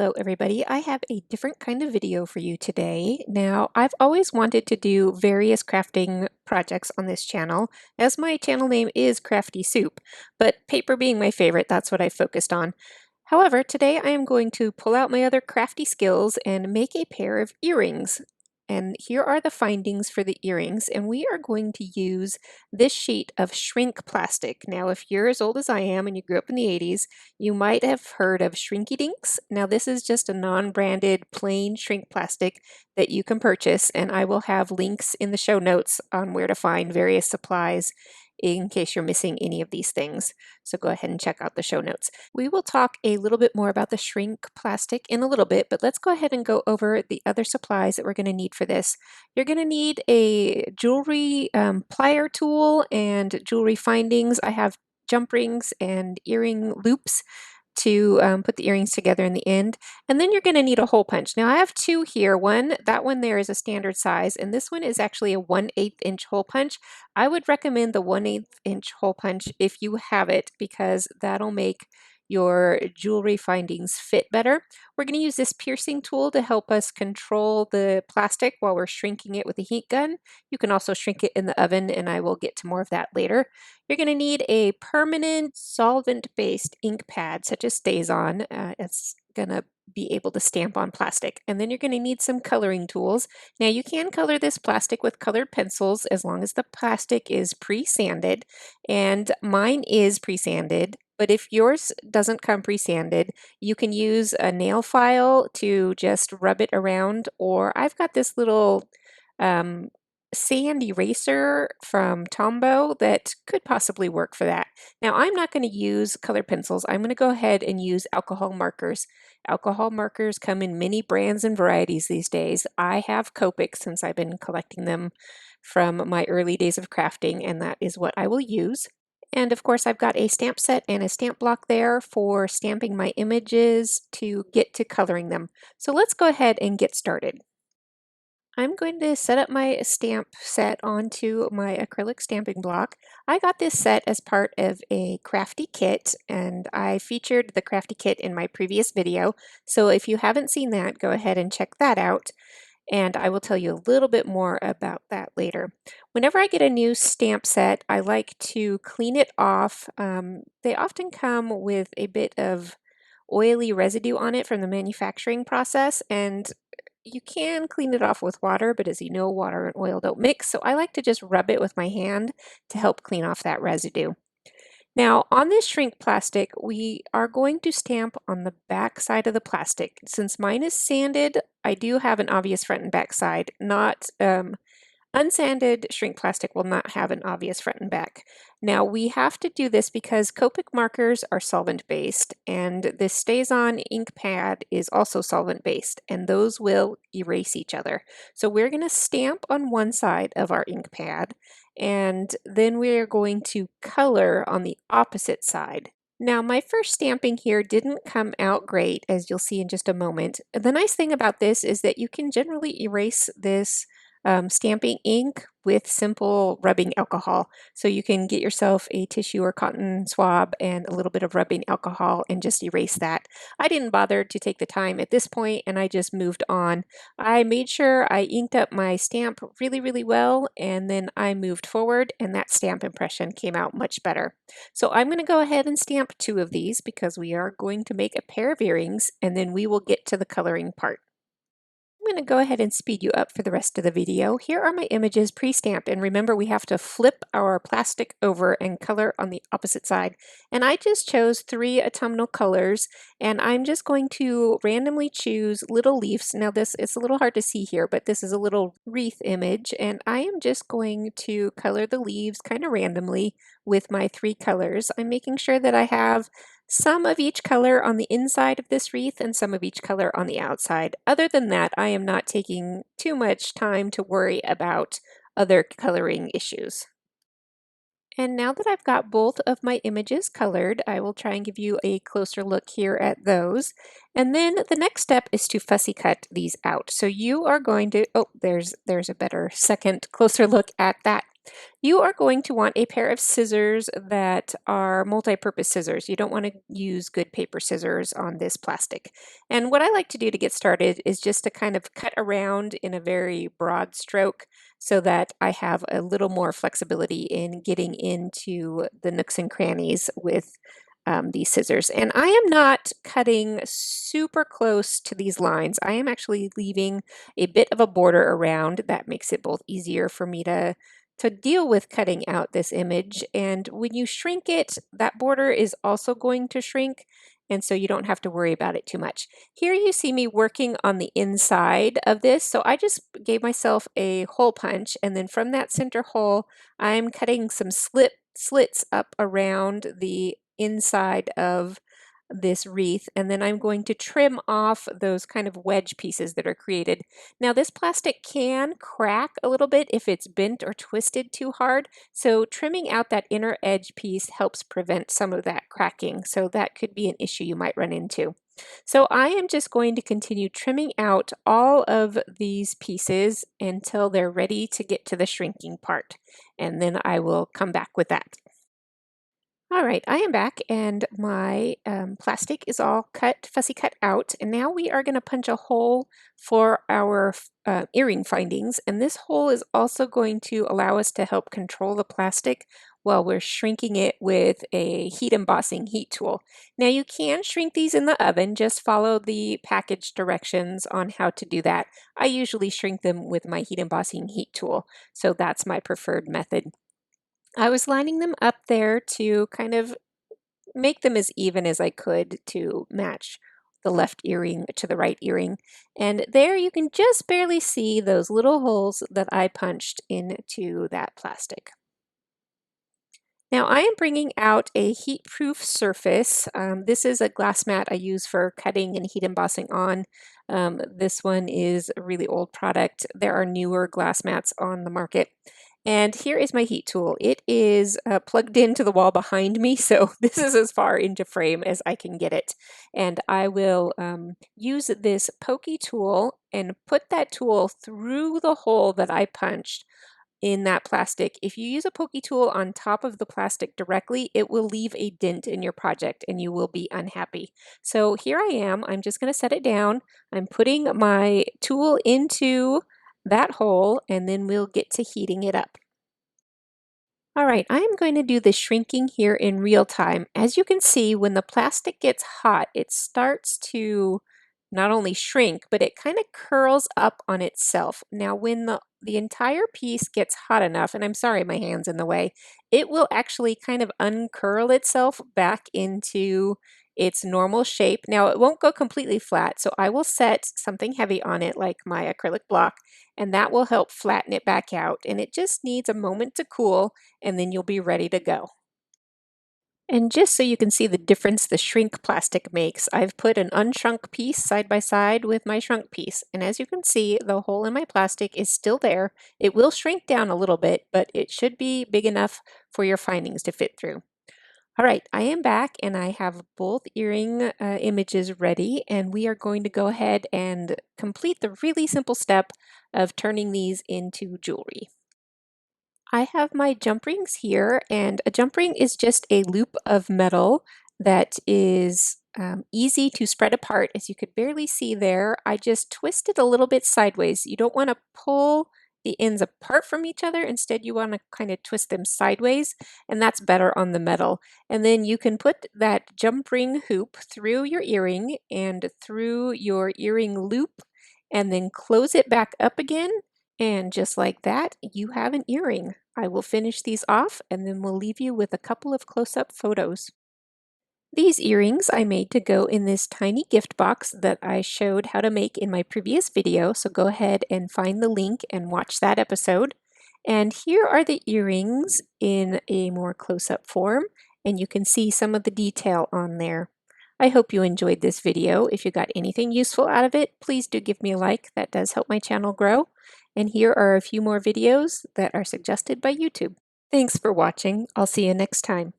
Hello everybody, I have a different kind of video for you today. Now, I've always wanted to do various crafting projects on this channel, as my channel name is Crafty Soup, but paper being my favorite, that's what I focused on. However, today I am going to pull out my other crafty skills and make a pair of earrings. And here are the findings for the earrings, and we are going to use this sheet of shrink plastic. Now, if you're as old as I am and you grew up in the 80s, you might have heard of Shrinky Dinks. Now, this is just a non-branded plain shrink plastic that you can purchase, and I will have links in the show notes on where to find various supplies in case you're missing any of these things. So go ahead and check out the show notes. We will talk a little bit more about the shrink plastic in a little bit, but let's go ahead and go over the other supplies that we're going to need for this. You're going to need a jewelry plier tool and jewelry findings. I have jump rings and earring loops to put the earrings together in the end. And then you're going to need a hole punch. Now I have two here. That one there is a standard size, and this one is actually a 1/8 inch hole punch. I would recommend the 1/8 inch hole punch if you have it, because that'll make your jewelry findings fit better. We're going to use this piercing tool to help us control the plastic while we're shrinking it with a heat gun. You can also shrink it in the oven, and I will get to more of that later. You're going to need a permanent solvent-based ink pad, such as StazOn. It's going to be able to stamp on plastic. And then you're going to need some coloring tools. Now, you can color this plastic with colored pencils as long as the plastic is pre-sanded, and mine is pre-sanded. But if yours doesn't come pre-sanded, you can use a nail file to just rub it around, or I've got this little sand eraser from Tombow that could possibly work for that. Now, I'm not going to use colored pencils. I'm going to go ahead and use alcohol markers. Alcohol markers come in many brands and varieties these days. I have Copic since I've been collecting them from my early days of crafting, and that is what I will use. And of course, I've got a stamp set and a stamp block there for stamping my images to get to coloring them. So let's go ahead and get started. I'm going to set up my stamp set onto my acrylic stamping block. I got this set as part of a crafty kit, and I featured the crafty kit in my previous video. So if you haven't seen that, go ahead and check that out, and I will tell you a little bit more about that later. Whenever I get a new stamp set, I like to clean it off. They often come with a bit of oily residue on it from the manufacturing process, and you can clean it off with water, but as you know, water and oil don't mix, so I like to just rub it with my hand to help clean off that residue. Now, on this shrink plastic, we are going to stamp on the back side of the plastic. Since mine is sanded, I do have an obvious front and back side. Unsanded shrink plastic will not have an obvious front and back. Now, we have to do this because Copic markers are solvent-based, and this StazOn ink pad is also solvent-based, and those will erase each other. So we're going to stamp on one side of our ink pad, and then we're going to color on the opposite side. Now, my first stamping here didn't come out great, as you'll see in just a moment. The nice thing about this is that you can generally erase this stamping ink with simple rubbing alcohol. So you can get yourself a tissue or cotton swab and a little bit of rubbing alcohol and just erase that. I didn't bother to take the time at this point, and I just moved on. I made sure I inked up my stamp really, really well, and then I moved forward, and that stamp impression came out much better. So I'm going to go ahead and stamp 2 of these because we are going to make a pair of earrings, and then we will get to the coloring part. I'm going to go ahead and speed you up for the rest of the video. Here are my images pre-stamped, and remember we have to flip our plastic over and color on the opposite side. And I just chose 3 autumnal colors, and I'm just going to randomly choose little leaves. Now it's a little hard to see here, but this is a little wreath image, and I am just going to color the leaves kind of randomly with my 3 colors. I'm making sure that I have some of each color on the inside of this wreath and some of each color on the outside. Other than that, I am not taking too much time to worry about other coloring issues. And now that I've got both of my images colored, I will try and give you a closer look here at those. And then the next step is to fussy cut these out. So you are going to, oh, there's a better second closer look at that. You are going to want a pair of scissors that are multi-purpose scissors. You don't want to use good paper scissors on this plastic. And what I like to do to get started is just to kind of cut around in a very broad stroke so that I have a little more flexibility in getting into the nooks and crannies with these scissors. And I am not cutting super close to these lines. I am actually leaving a bit of a border around. That makes it both easier for me to deal with cutting out this image. And when you shrink it, that border is also going to shrink, and so you don't have to worry about it too much. Here you see me working on the inside of this, so I just gave myself a hole punch, and then from that center hole, I'm cutting some slits up around the inside of this wreath, and then I'm going to trim off those kind of wedge pieces that are created. Now this plastic can crack a little bit if it's bent or twisted too hard, so trimming out that inner edge piece helps prevent some of that cracking, so that could be an issue you might run into. So I am just going to continue trimming out all of these pieces until they're ready to get to the shrinking part, and then I will come back with that. All right, I am back and my plastic is all fussy cut out, and now we are going to punch a hole for our earring findings, and this hole is also going to allow us to help control the plastic while we're shrinking it with a heat embossing heat tool. Now you can shrink these in the oven, just follow the package directions on how to do that. I usually shrink them with my heat embossing heat tool, so that's my preferred method. I was lining them up there to kind of make them as even as I could to match the left earring to the right earring. And there you can just barely see those little holes that I punched into that plastic. Now I am bringing out a heat-proof surface. This is a glass mat I use for cutting and heat embossing on. This one is a really old product. There are newer glass mats on the market. And here is my heat tool. It is plugged into the wall behind me, so this is as far into frame as I can get it. And I will use this pokey tool and put that tool through the hole that I punched in that plastic. If you use a pokey tool on top of the plastic directly, it will leave a dent in your project and you will be unhappy. So here I am, I'm just going to set it down. I'm putting my tool into that hole and then we'll get to heating it up. All right, I'm going to do the shrinking here in real time. As you can see, when the plastic gets hot, it starts to not only shrink, but it kind of curls up on itself. Now, when the entire piece gets hot enough, and I'm sorry my hand's in the way, it will actually kind of uncurl itself back into its normal shape. Now, it won't go completely flat, so I will set something heavy on it like my acrylic block, and that will help flatten it back out. And it just needs a moment to cool, and then you'll be ready to go. And just so you can see the difference the shrink plastic makes, I've put an unshrunk piece side by side with my shrunk piece. And as you can see, the hole in my plastic is still there. It will shrink down a little bit, but it should be big enough for your findings to fit through. All right, I am back and I have both earring images ready, and we are going to go ahead and complete the really simple step of turning these into jewelry. I have my jump rings here, and a jump ring is just a loop of metal that is easy to spread apart. As you could barely see there, I just twist it a little bit sideways. You don't want to pull the ends apart from each other. Instead, you want to kind of twist them sideways, and that's better on the metal. And then you can put that jump ring hoop through your earring and through your earring loop, and then close it back up again. And just like that, you have an earring. I will finish these off and then we'll leave you with a couple of close-up photos. These earrings I made to go in this tiny gift box that I showed how to make in my previous video, so go ahead and find the link and watch that episode. And here are the earrings in a more close-up form, and you can see some of the detail on there. I hope you enjoyed this video. If you got anything useful out of it, please do give me a like. That does help my channel grow. And here are a few more videos that are suggested by YouTube. Thanks for watching. I'll see you next time.